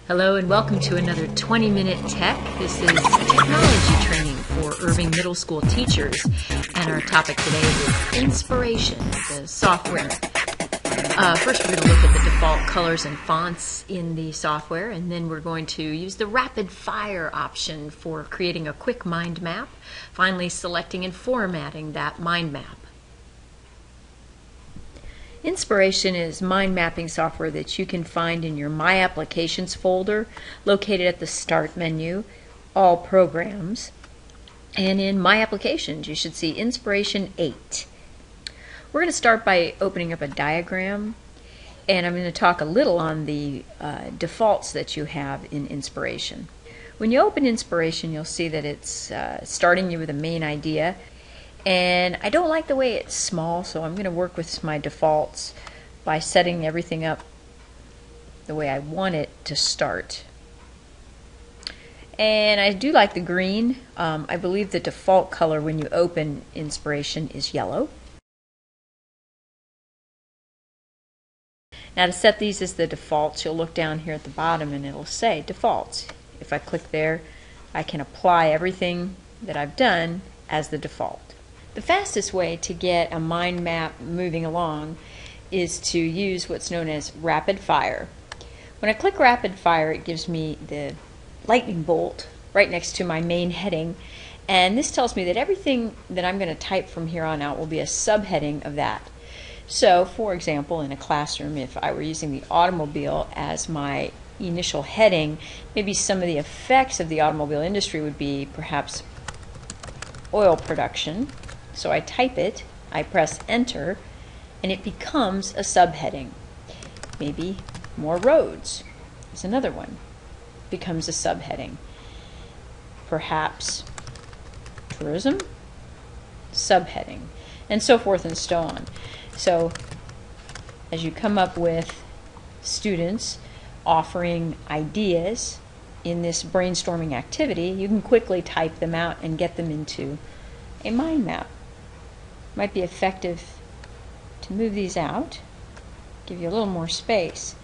Hello and welcome to another 20-Minute Tech. This is a technology training for Irving Middle School teachers, and our topic today is Inspiration, the software. First we're going to look at the default colors and fonts in the software, and then we're going to use the rapid fire option for creating a quick mind map, finally selecting and formatting that mind map. Inspiration is mind mapping software that you can find in your My Applications folder located at the Start menu, All Programs, and in My Applications you should see Inspiration 8. We're going to start by opening up a diagram, and I'm going to talk a little on the defaults that you have in Inspiration. When you open Inspiration, you'll see that it's starting you with a main idea. And I don't like the way it's small, so I'm going to work with my defaults by setting everything up the way I want it to start. And I do like the green. I believe the default color when you open Inspiration is yellow. Now to set these as the defaults, you'll look down here at the bottom and it'll say defaults. If I click there, I can apply everything that I've done as the default. The fastest way to get a mind map moving along is to use what's known as rapid fire. When I click rapid fire, it gives me the lightning bolt right next to my main heading, and this tells me that everything that I'm going to type from here on out will be a subheading of that. So, for example, in a classroom, if I were using the automobile as my initial heading, maybe some of the effects of the automobile industry would be perhaps oil production. So I type it, I press enter, and it becomes a subheading. Maybe more roads is another one. Becomes a subheading. Perhaps tourism, subheading, and so forth and so on. So as you come up with students offering ideas in this brainstorming activity, you can quickly type them out and get them into a mind map. Might be effective to move these out, give you a little more space,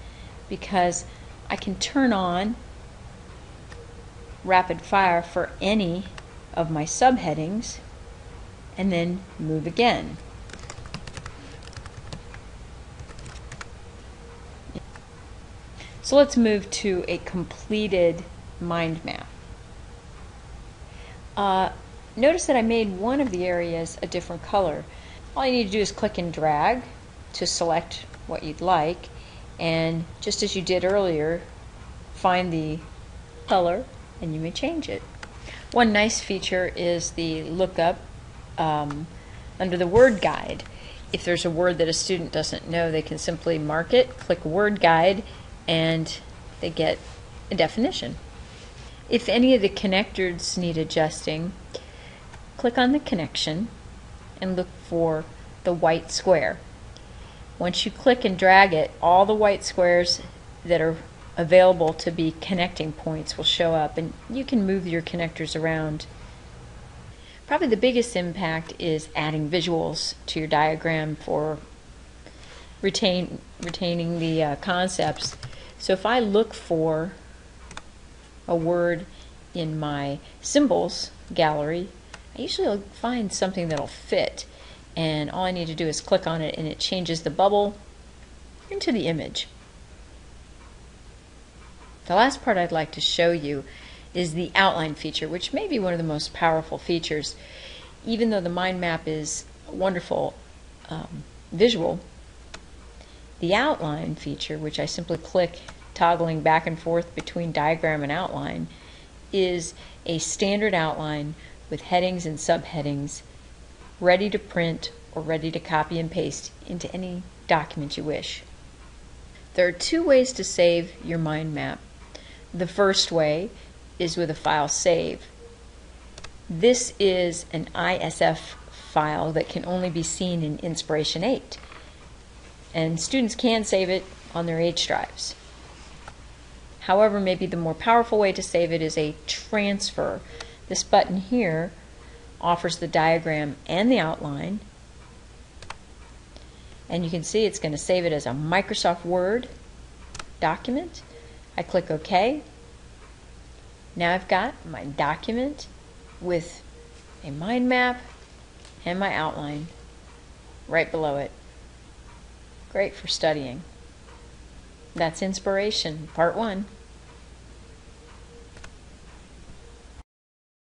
because I can turn on rapid fire for any of my subheadings and then move again. So let's move to a completed mind map. Notice that I made one of the areas a different color. All you need to do is click and drag to select what you'd like, and just as you did earlier, find the color and you may change it. One nice feature is the lookup under the word guide. If there's a word that a student doesn't know, they can simply mark it, click word guide, and they get a definition. If any of the connectors need adjusting, click on the connection and look for the white square. Once you click and drag it, all the white squares that are available to be connecting points will show up, and you can move your connectors around. Probably the biggest impact is adding visuals to your diagram for retaining the concepts. So if I look for a word in my symbols gallery, I usually find something that'll fit, and all I need to do is click on it and it changes the bubble into the image. The last part I'd like to show you is the outline feature, which may be one of the most powerful features. Even though the mind map is a wonderful visual, the outline feature, which I simply click toggling back and forth between diagram and outline, is a standard outline with headings and subheadings, ready to print or ready to copy and paste into any document you wish. There are two ways to save your mind map. The first way is with a file save. This is an ISF file that can only be seen in Inspiration 8, and students can save it on their H drives. However, maybe the more powerful way to save it is a transfer. This button here offers the diagram and the outline, and you can see it's going to save it as a Microsoft Word document. I click OK. Now I've got my document with a mind map and my outline right below it. Great for studying. That's Inspiration, Part 1.